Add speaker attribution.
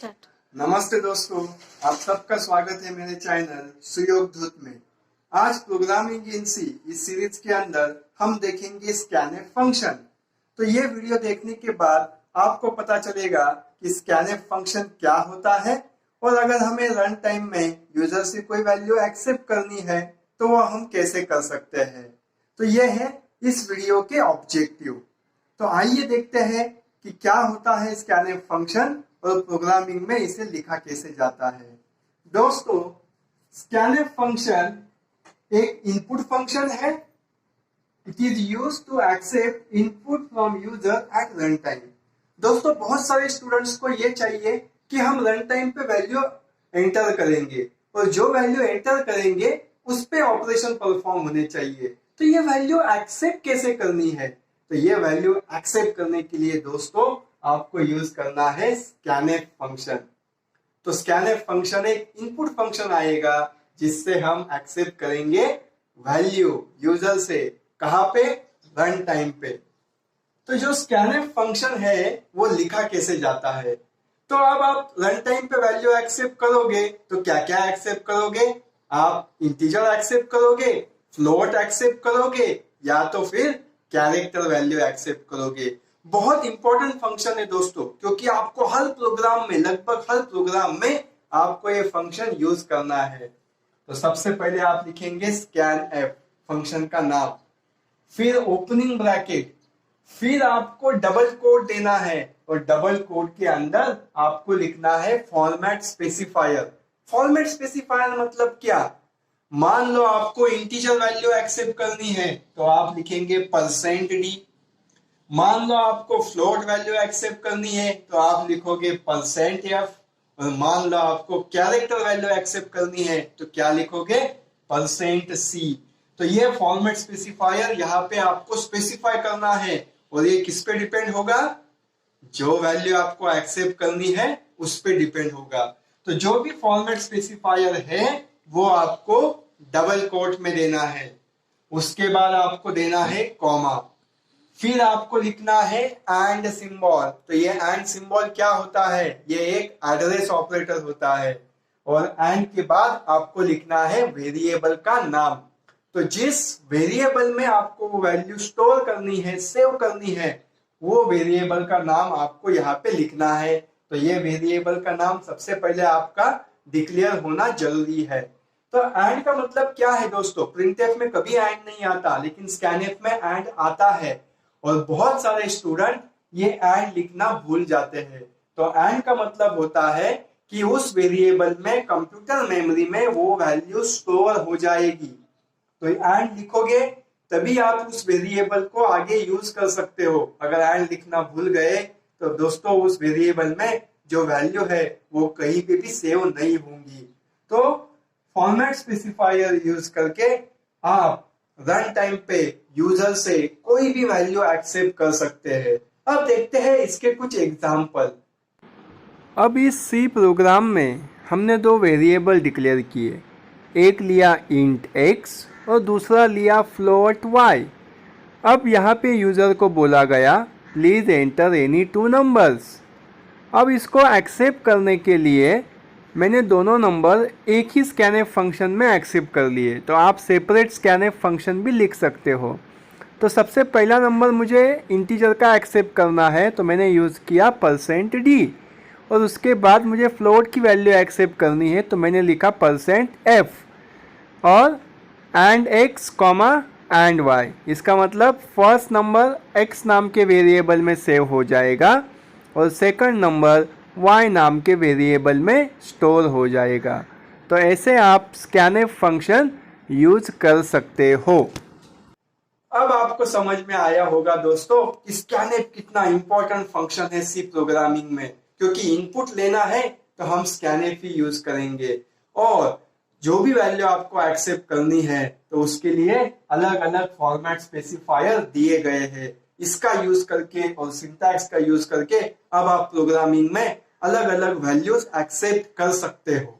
Speaker 1: Start.
Speaker 2: नमस्ते दोस्तों, आप सबका स्वागत है मेरे चैनल सुयोग धुत में। आज प्रोग्रामिंग इन सी इस सीरीज के अंदर हम देखेंगे स्कैनएफ फंक्शन। तो ये वीडियो देखने के बाद आपको पता चलेगा कि स्कैनएफ फंक्शन क्या होता है और अगर हमें रन टाइम में यूजर से कोई वैल्यू एक्सेप्ट करनी है तो वो हम कैसे कर सकते हैं। तो ये है इस वीडियो के ऑब्जेक्टिव। तो आइए देखते हैं कि क्या होता है स्कैनएफ फंक्शन और प्रोग्रामिंग में इसे लिखा कैसे जाता है। दोस्तों, स्कैनएफ फंक्शन एक इनपुट फंक्शन है। It is used to accept input from user at run time. दोस्तों, बहुत सारे स्टूडेंट्स को ये चाहिए कि हम रन टाइम पे वैल्यू एंटर करेंगे और जो वैल्यू एंटर करेंगे उस पे ऑपरेशन परफॉर्म होने चाहिए। तो ये वैल्यू एक्सेप्ट कैसे करनी है? तो ये वैल्यू एक्सेप्ट करने के लिए दोस्तों आपको यूज करना है स्कैनएफ फंक्शन। तो स्कैनएफ फंक्शन एक इनपुट फंक्शन आएगा जिससे हम एक्सेप्ट करेंगे वैल्यू यूजर से। कहां पे? रन टाइम पे। तो जो स्कैनएफ फंक्शन है वो लिखा कैसे जाता है? तो अब आप रन टाइम पे वैल्यू एक्सेप्ट करोगे तो क्या क्या एक्सेप्ट करोगे? आप इंटीजर एक्सेप्ट करोगे, फ्लोट एक्सेप्ट करोगे या तो फिर कैरेक्टर वैल्यू एक्सेप्ट करोगे। बहुत इंपॉर्टेंट फंक्शन है दोस्तों, क्योंकि आपको हर प्रोग्राम में, लगभग हर प्रोग्राम में आपको ये फंक्शन यूज करना है। तो सबसे पहले आप लिखेंगे स्कैनएफ फंक्शन का नाम, फिर ओपनिंग ब्रैकेट, फिर आपको डबल कोट देना है और डबल कोट के अंदर आपको लिखना है फॉर्मेट स्पेसिफायर। फॉर्मेट स्पेसिफायर मतलब क्या? मान लो आपको इंटीजर वैल्यू एक्सेप्ट करनी है तो आप लिखेंगे %d। मान लो आपको फ्लोट वैल्यू एक्सेप्ट करनी है तो आप लिखोगे %f। और मान लो आपको कैरेक्टर वैल्यू एक्सेप्ट करनी है तो क्या लिखोगे? %c। तो ये फॉर्मेट स्पेसिफायर यहाँ पे आपको स्पेसिफाई करना है और ये किस पे डिपेंड होगा? जो वैल्यू आपको एक्सेप्ट करनी है उस पे डिपेंड होगा। तो जो भी फॉर्मेट स्पेसिफायर है वो आपको डबल कोट में देना है। उसके बाद आपको देना है कॉमा, फिर आपको लिखना है एंड सिंबल। तो ये एंड सिंबल क्या होता है? ये एक एड्रेस ऑपरेटर होता है। और एंड के बाद आपको लिखना है वेरिएबल का नाम। तो जिस वेरिएबल में आपको वो वैल्यू स्टोर करनी है, सेव करनी है, वो वेरिएबल का नाम आपको यहाँ पे लिखना है। तो ये वेरिएबल का नाम सबसे पहले आपका डिक्लेयर होना जरूरी है। तो एंड का मतलब क्या है दोस्तों? प्रिंटएफ में कभी एंड नहीं आता, लेकिन स्कैनएफ में एंड आता है और बहुत सारे स्टूडेंट ये एंड लिखना भूल जाते हैं। तो एंड का मतलब होता है कि उस वेरिएबल में कंप्यूटर मेमोरी में वो वैल्यू स्टोर हो जाएगी। तो एंड लिखोगे तभी आप उस वेरिएबल को आगे यूज कर सकते हो। अगर एंड लिखना भूल गए तो दोस्तों उस वेरिएबल में जो वैल्यू है वो कहीं पे भी सेव नहीं होंगी। तो फॉर्मेट स्पेसिफायर यूज करके आप रन टाइम पे यूजर से कोई भी वैल्यू एक्सेप्ट कर सकते हैं। अब देखते हैं इसके कुछ एग्जाम्पल।
Speaker 3: अब इस सी प्रोग्राम में हमने दो वेरिएबल डिक्लेयर किए, एक लिया इंट x और दूसरा लिया फ्लोट y। अब यहाँ पे यूज़र को बोला गया please enter any two numbers. अब इसको एक्सेप्ट करने के लिए मैंने दोनों नंबर एक ही स्कैनएफ फंक्शन में एक्सेप्ट कर लिए। तो आप सेपरेट स्कैनएफ फंक्शन भी लिख सकते हो। तो सबसे पहला नंबर मुझे इंटीजर का एक्सेप्ट करना है तो मैंने यूज़ किया %d। और उसके बाद मुझे फ्लोट की वैल्यू एक्सेप्ट करनी है तो मैंने लिखा %f और and x comma and y। इसका मतलब फर्स्ट नंबर x नाम के वेरिएबल में सेव हो जाएगा और सेकंड नंबर y नाम के वेरिएबल में स्टोर हो जाएगा। तो ऐसे आप स्कैनएफ फंक्शन यूज कर सकते हो।
Speaker 2: अब आपको समझ में आया होगा दोस्तों कि स्कैनएफ कितना इंपॉर्टेंट फंक्शन है सी प्रोग्रामिंग में, क्योंकि इनपुट लेना है तो हम स्कैनएफ ही यूज करेंगे और जो भी वैल्यू आपको एक्सेप्ट करनी है तो उसके लिए अलग अलग फॉर्मेट स्पेसिफायर दिए गए हैं। इसका यूज करके और सिंटैक्स का यूज करके अब आप प्रोग्रामिंग में अलग अलग वैल्यूज एक्सेप्ट कर सकते हो।